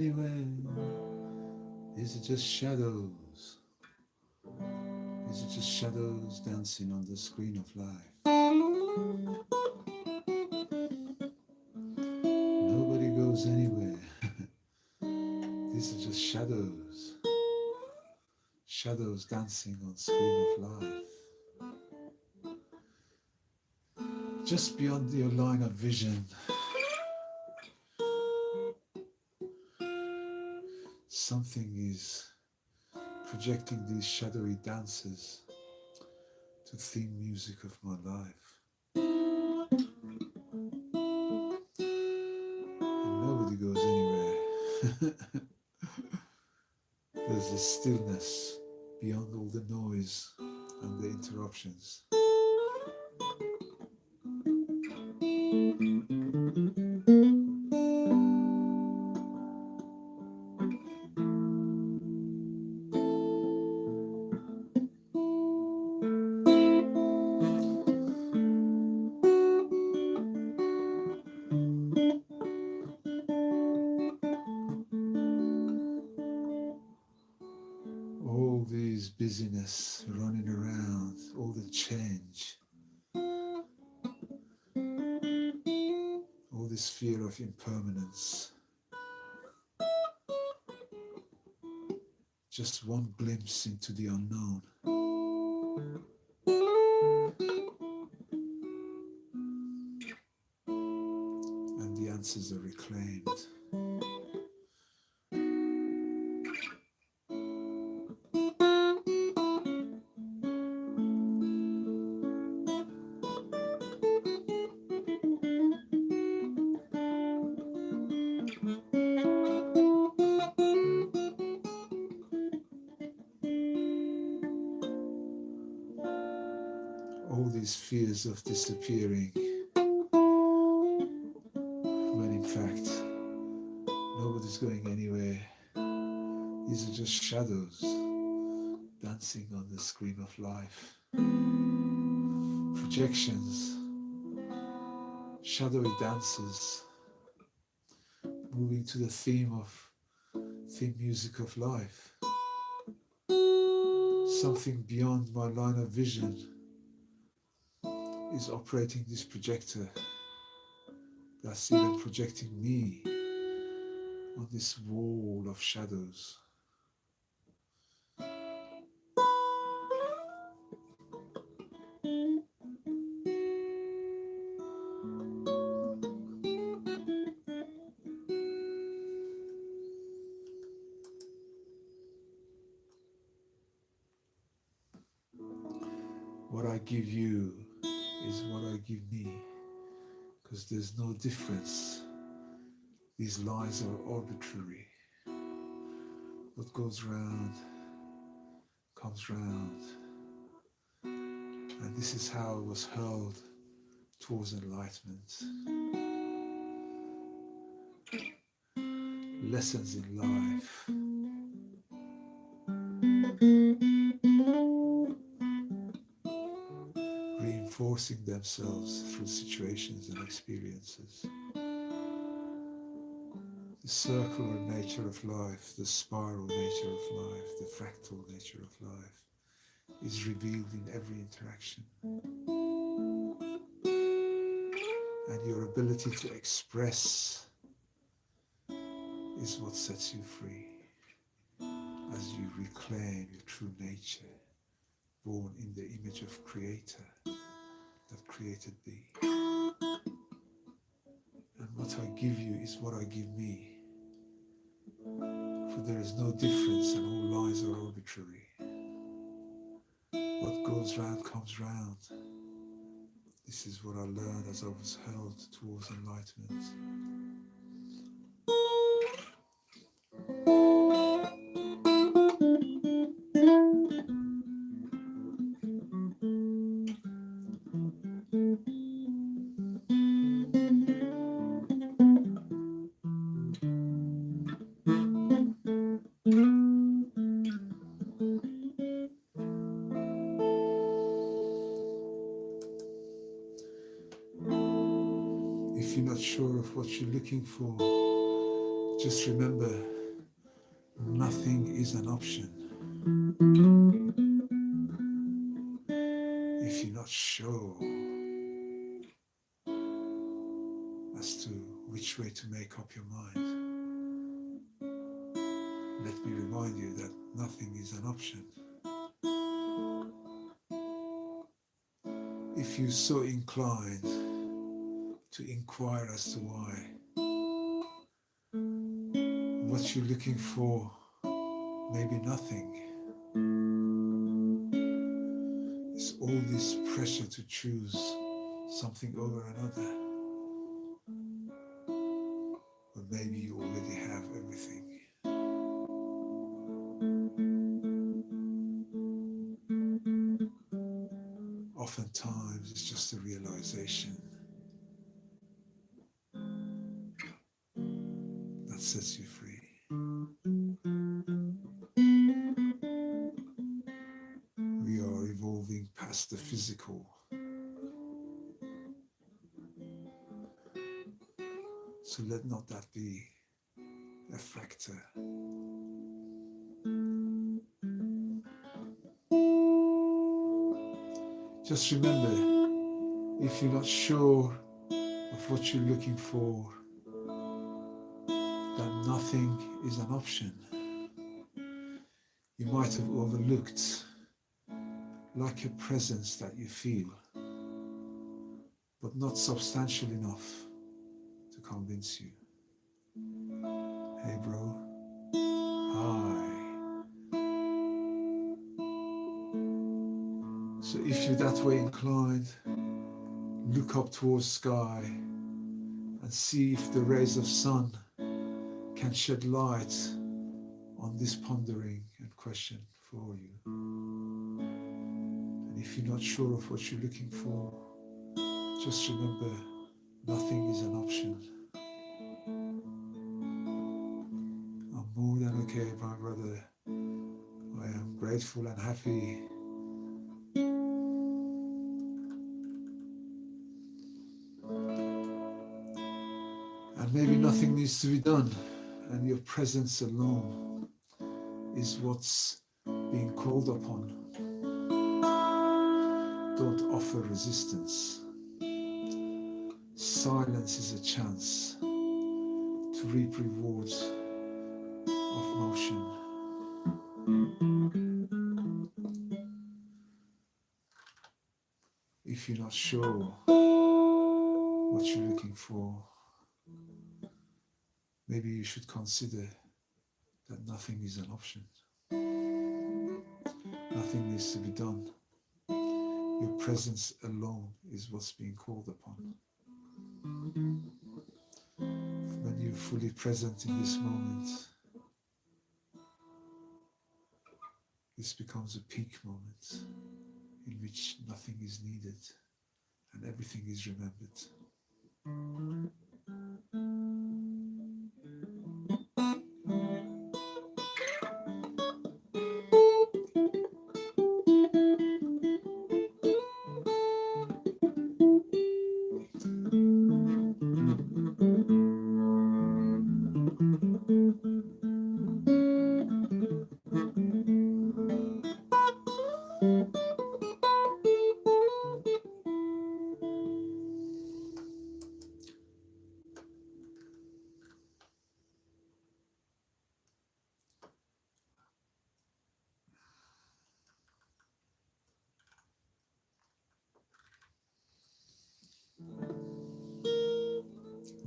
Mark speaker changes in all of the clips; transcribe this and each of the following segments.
Speaker 1: Anyway, is it just shadows? Is it just shadows dancing on the screen of life? Nobody goes anywhere. These are just shadows. Shadows dancing on screen of life. Just beyond your line of vision, something is projecting these shadowy dances to theme music of my life. And nobody goes anywhere. There's a stillness beyond all the noise and the interruptions. All this busyness running around, all the change, all this fear of impermanence. Just one glimpse into the unknown, and the answers are reclaimed. All these fears of disappearing, when in fact nobody's going anywhere. These are just shadows dancing on the screen of life. Projections, shadowy dances, moving to the theme music of life. Something beyond my line of vision is operating this projector that's even projecting me on this wall of shadows. What I give you is what I give me, because there's no difference. These lines are arbitrary. What goes round comes round. And this is how I was hurled towards enlightenment. Lessons in life. Reinforcing themselves through situations and experiences. The circular nature of life, the spiral nature of life, the fractal nature of life is revealed in every interaction. And your ability to express is what sets you free as you reclaim your true nature, born in the image of Creator that created thee. And what I give you is what I give me, for there is no difference and all lines are arbitrary. What goes round comes round. This is what I learned as I was held towards enlightenment. If you're not sure of what you're looking for, Just remember, nothing is an option. If you're not sure as to which way to make up your mind, let me remind you that nothing is an option. If you're so inclined to inquire as to why, what you're looking for may be nothing. It's all this pressure to choose something over another. But maybe you already have everything. Oftentimes it's just a realization that sets you free. We are evolving past the physical. So let not that be a factor. Just remember, if you're not sure of what you're looking for, that nothing is an option. You might have overlooked like a presence that you feel, but not substantial enough to convince you. Hey bro, hi. So if you're that way inclined, look up towards sky and see if the rays of sun can shed light on this pondering and question for you. And if you're not sure of what you're looking for, just remember, nothing is an option. I'm more than okay, my brother. I am grateful and happy. And maybe nothing needs to be done, and your presence alone is what's being called upon. Don't offer resistance. Silence is a chance to reap rewards of motion. If you're not sure what you're looking for, maybe you should consider that nothing is an option. Nothing needs to be done. Your presence alone is what's being called upon. When you're fully present in this moment, this becomes a peak moment in which nothing is needed and everything is remembered.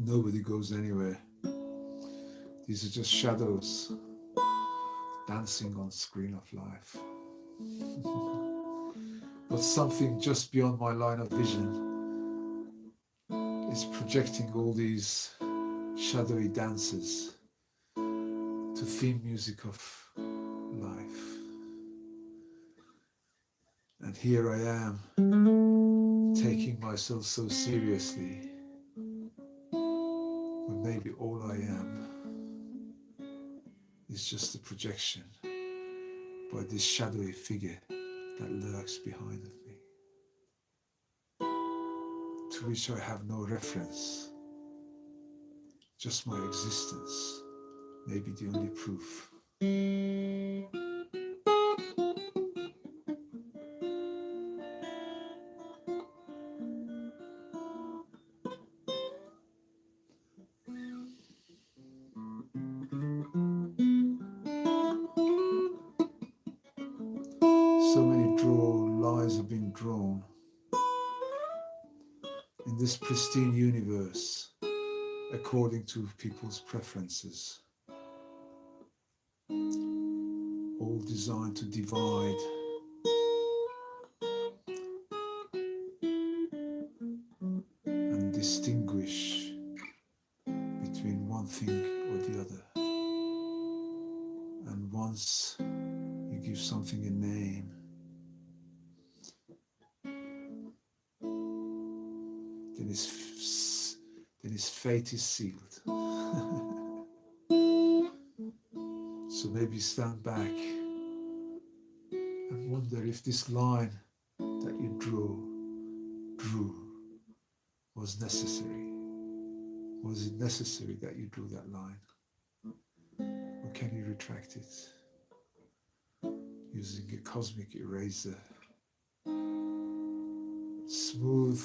Speaker 1: Nobody goes anywhere. These are just shadows dancing on screen of life. But something just beyond my line of vision is projecting all these shadowy dances to theme music of life. And here I am, taking myself so seriously, when maybe all I am is just a projection by this shadowy figure that lurks behind of me, to which I have no reference, just my existence Maybe the only proof. So many lines have been drawn in this pristine universe according to people's preferences, all designed to divide and distinguish between one thing or the other. And once you give something a name, then its fate is sealed. So maybe stand back and wonder if this line that you drew was necessary. Was it necessary that you drew that line? Or can you retract it using a cosmic eraser? Smooth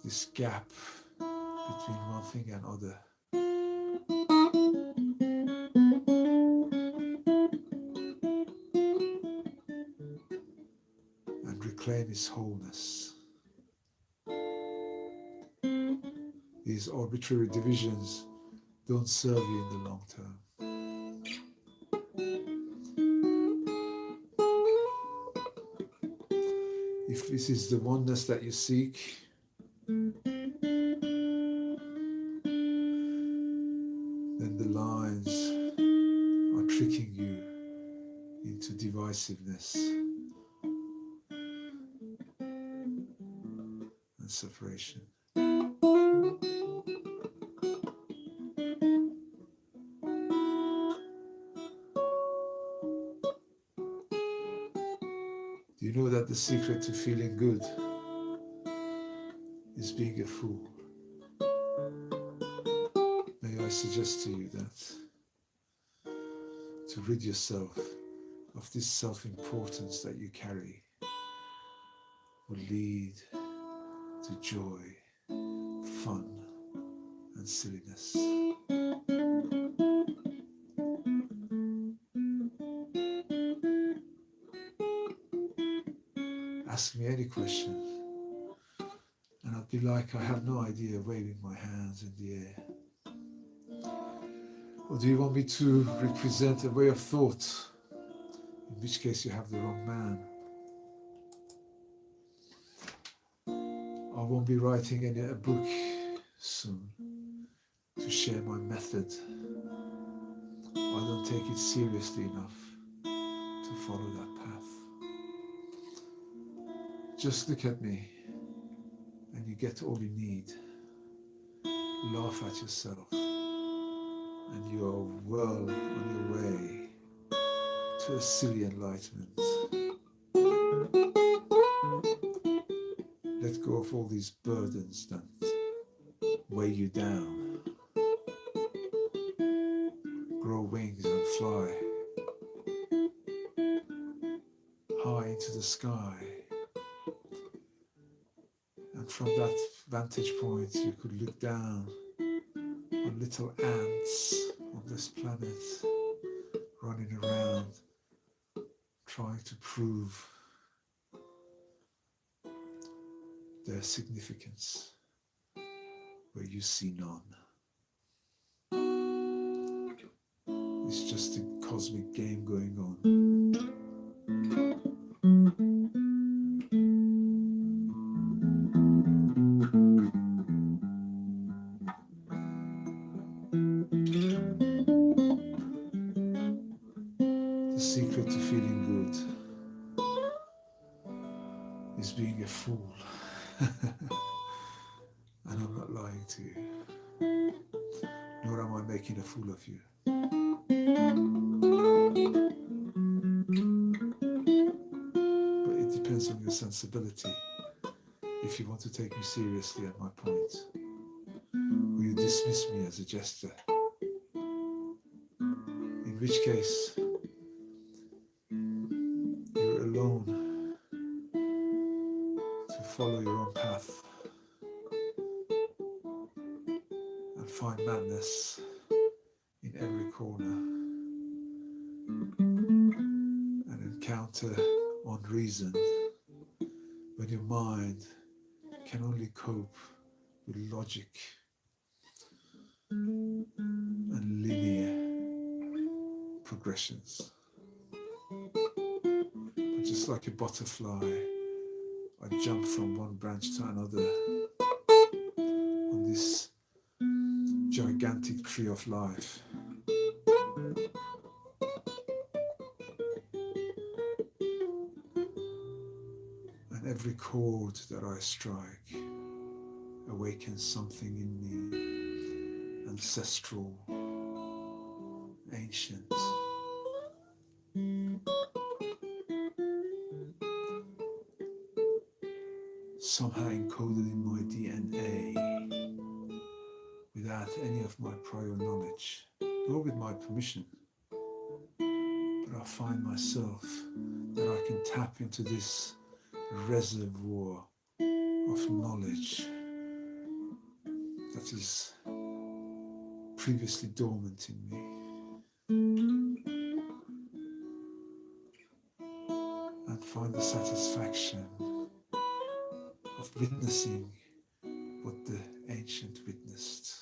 Speaker 1: this gap between one thing and other. And reclaim its wholeness. These arbitrary divisions don't serve you in the long term. If this is the oneness that you seek, then the lines are tricking you into divisiveness and separation. Do you know that the secret to feeling good is being a fool? May I suggest to you that to rid yourself of this self-importance that you carry will lead to joy, fun, and silliness. Ask me any question, and I'd be like, I have no idea, waving my hands in the air. Or do you want me to represent a way of thought? In which case you have the wrong man. I won't be writing a book soon to share my method. I don't take it seriously enough to follow that path. Just look at me and you get all you need. Laugh at yourself and you are well on your way to a silly enlightenment. Let go of all these burdens that weigh you down. Grow wings and fly high into the sky. And from that vantage point, you could look down on little ants on this planet, running around, trying to prove their significance where you see none. It's just a cosmic game going on. The secret to feeling good is being a fool. And I'm not lying to you, nor am I making a fool of you. But it depends on your sensibility. If you want to take me seriously at my point, or you dismiss me as a jester, in which case you're alone to follow your own path and find madness in every corner and encounter unreason when your mind can only cope with logic and linear progressions. But just like a butterfly, I jump from one branch to another on this gigantic tree of life. And every chord that I strike awakens something in me, ancestral, ancient. Somehow encoded in my DNA without any of my prior knowledge, nor with my permission. But I find myself that I can tap into this reservoir of knowledge that is previously dormant in me, and find the satisfaction of witnessing what the ancient witnessed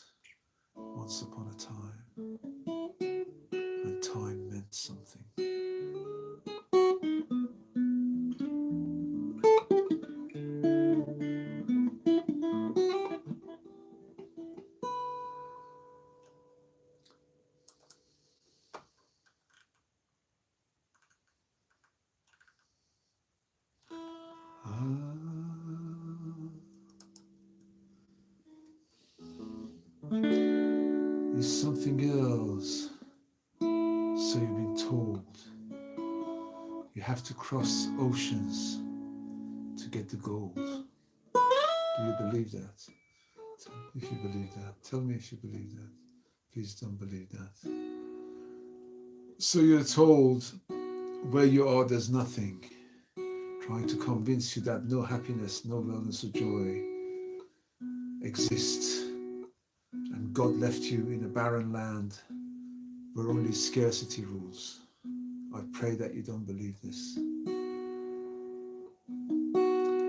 Speaker 1: once upon a time, when time meant something. Is something else. So you've been told you have to cross oceans to get the gold. Do you believe that? If you believe that, tell me if you believe that. Please don't believe that. So you're told where you are, there's nothing, trying to convince you that no happiness, no wellness or joy exists. And God left you in a barren land where only scarcity rules. I pray that you don't believe this.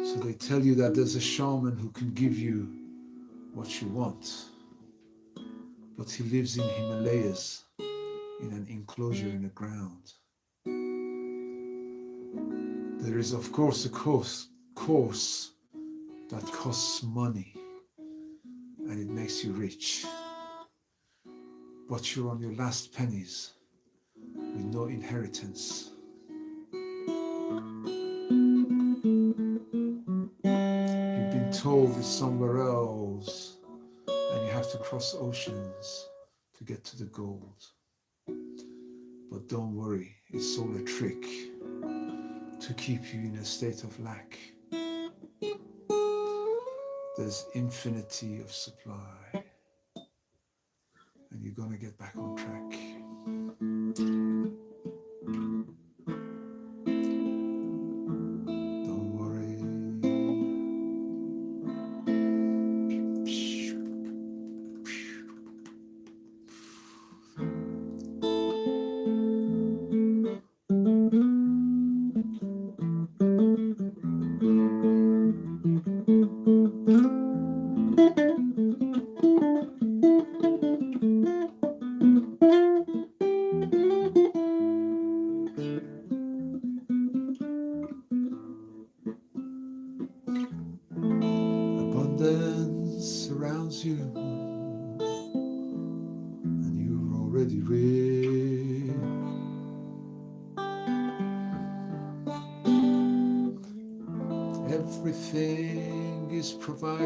Speaker 1: So they tell you that there's a shaman who can give you what you want, but he lives in Himalayas in an enclosure in the ground. There is of course a course that costs money and it makes you rich, but you're on your last pennies with no inheritance. You've been told it's somewhere else and you have to cross oceans to get to the gold. But don't worry, it's all a trick to keep you in a state of lack. There's infinity of supply and you're gonna get back on track. Don't worry. Abundance surrounds you and you're already rich. Everything is provided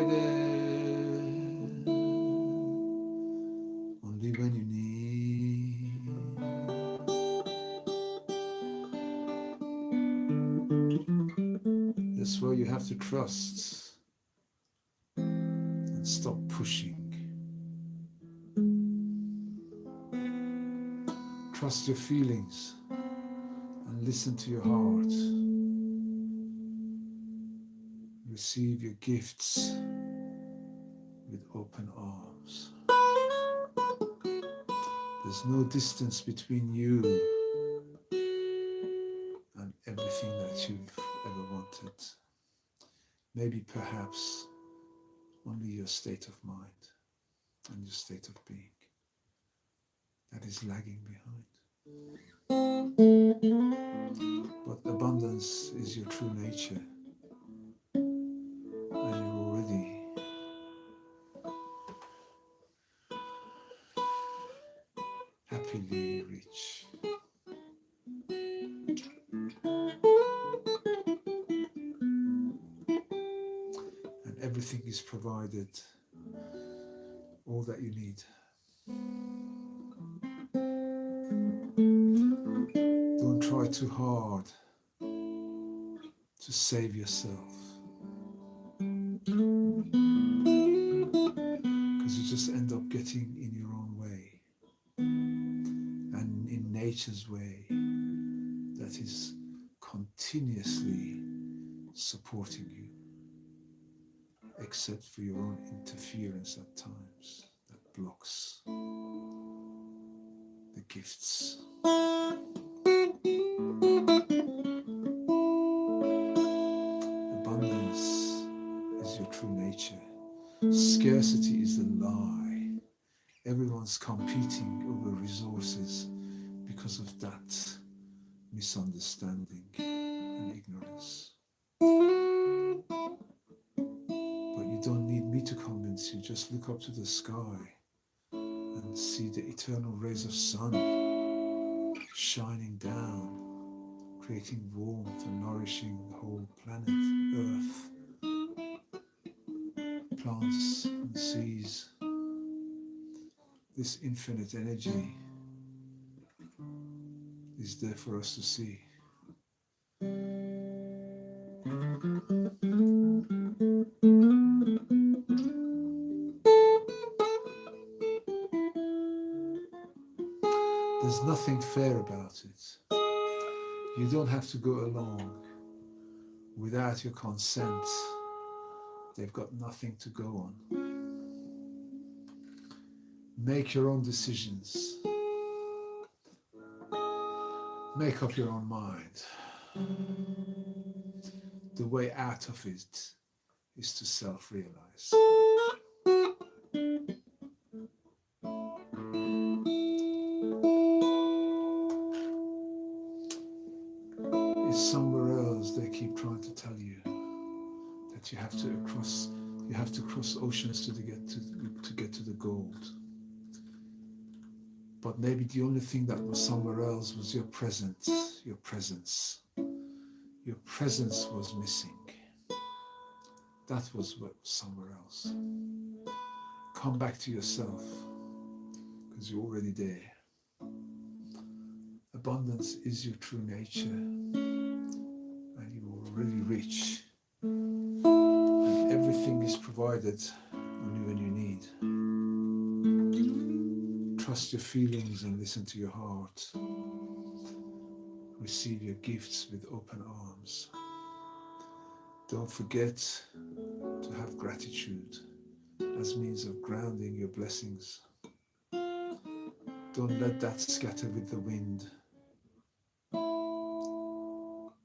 Speaker 1: only when you need. That's why you have to trust and stop pushing. Trust your feelings and listen to your heart. Receive your gifts with open arms. There's no distance between you and everything that you've ever wanted. Maybe perhaps only your state of mind and your state of being that is lagging behind. But abundance is your true nature, and you're already happily rich. And everything is provided, all that you need. Don't try too hard to save yourself, because you just end up getting in your own way and in nature's way that is continuously supporting you, except for your own interference at times that blocks the gifts. Abundance is your true nature. Scarcity is a lie. Everyone's competing over resources because of that misunderstanding and ignorance. But you don't need me to convince you. Just look up to the sky and see the eternal rays of sun shining down, creating warmth and nourishing the whole planet, Earth, plants and seas. This infinite energy is there for us to see. There's nothing fair about it. You don't have to go along without your consent. They've got nothing to go on. Make your own decisions. Make up your own mind. The way out of it is to self-realize. It's somewhere else they keep trying to tell you that you have to cross oceans to get to the gold. But maybe the only thing that was somewhere else was your presence. Your presence was missing. That was what was somewhere else. Come back to yourself, because you're already there. Abundance is your true nature, and you're already rich. And everything is provided only when you need. Trust your feelings and listen to your heart. Receive your gifts with open arms. Don't forget to have gratitude as means of grounding your blessings. Don't let that scatter with the wind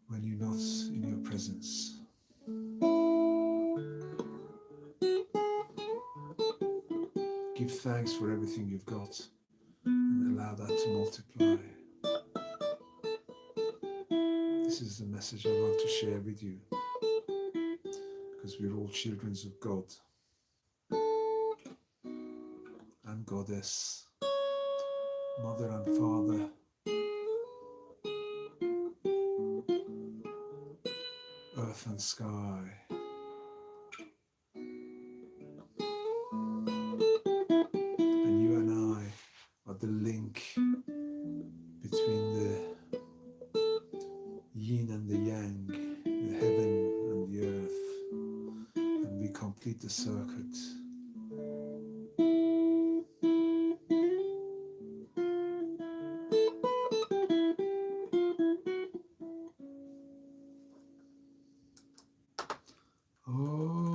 Speaker 1: when you're not in your presence. Give thanks for everything you've got and allow that to multiply. This is the message I want to share with you, because we're all children of God and Goddess, Mother and Father, Earth and Sky. And you and I are the link between the yin and the yang, the heaven and the earth, and we complete the circuit. Oh.